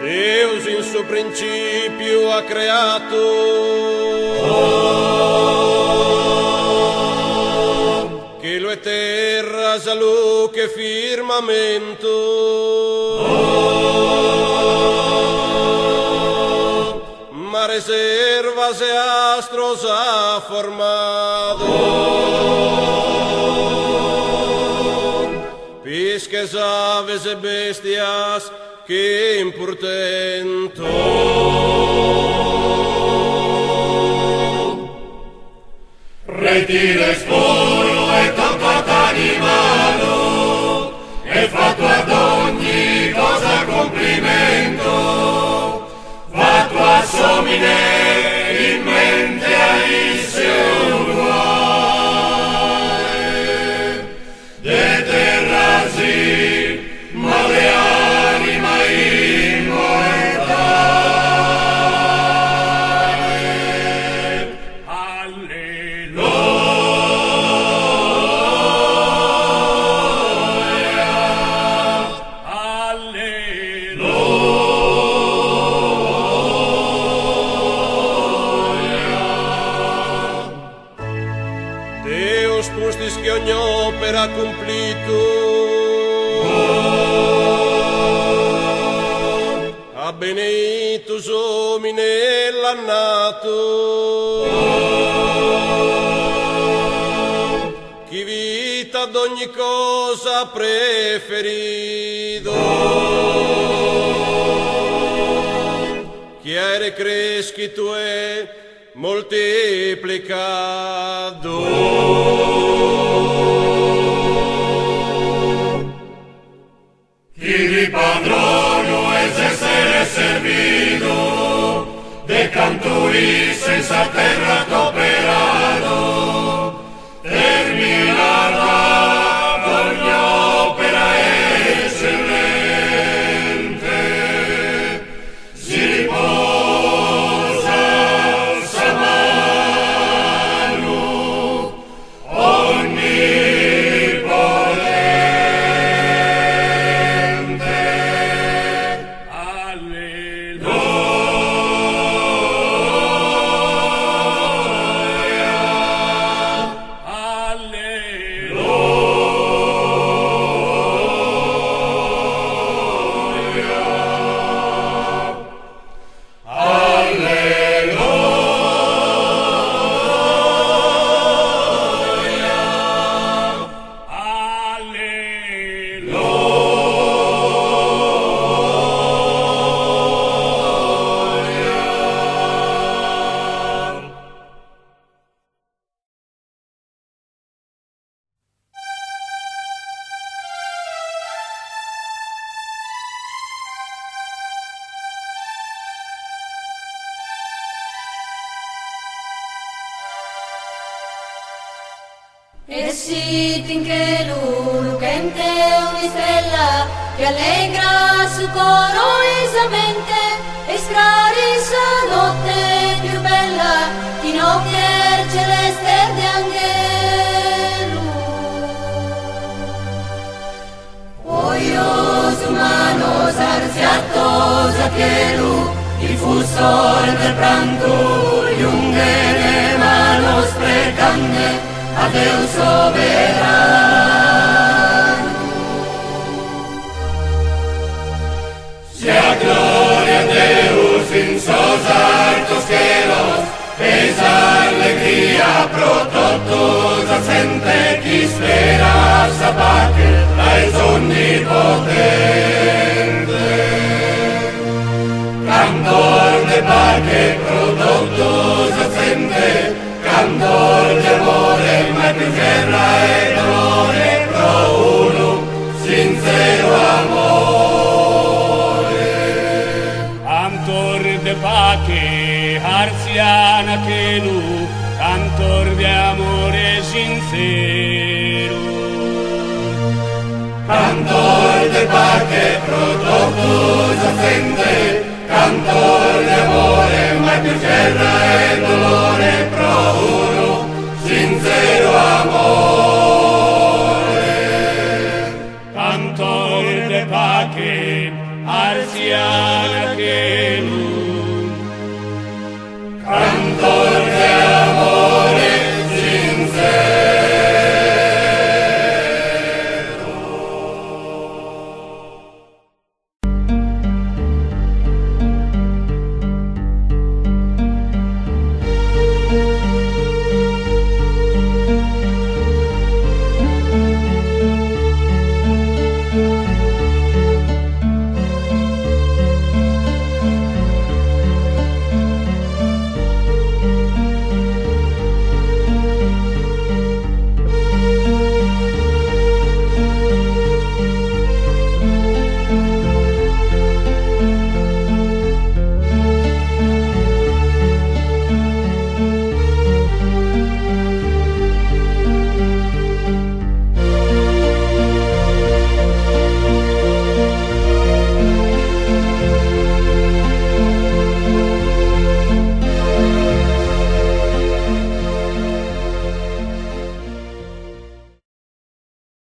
Deus in suo principio ha creato che lo è terra, salù che firmamento ma reservas e astros ha formado pisques, aves e bestias che in portento retire sporo e toccato animalo e fatto ad ogni cosa complimento fatto assomine in mente a issue uguale de terrasi ma le anima immortale. Deus pustis che ogni opera cumplito ha beneitus homine l'annato chi vita ad ogni cosa preferido chi ere cresci tu e moltiplicado Chi di padrono es essere servido de canturi senza terra t'operato terminata ogni opera eccellente si riposa sa mano onnipotente. E sit in cielo lucente una stella che allegra su coro isamente e sclarissa notte più bella di notte celeste di angelo. Oios humanos arziatos a cielo il fusor del pranto jungere manos precande a Deus soberano. Sia gloria a Deus in sos altos cielos, esa alegría pro todos ascente, qui spera sa que la es onnipotente. Cantor de pace pro todos ascente, cantor de amore, ma più guerra e dolore pro uno sincero amore. Cantor de pace, arziana che lu, cantor de amore sincero. Cantor de pace pro todos ascente, cantor de amore, ma più guerra e dolore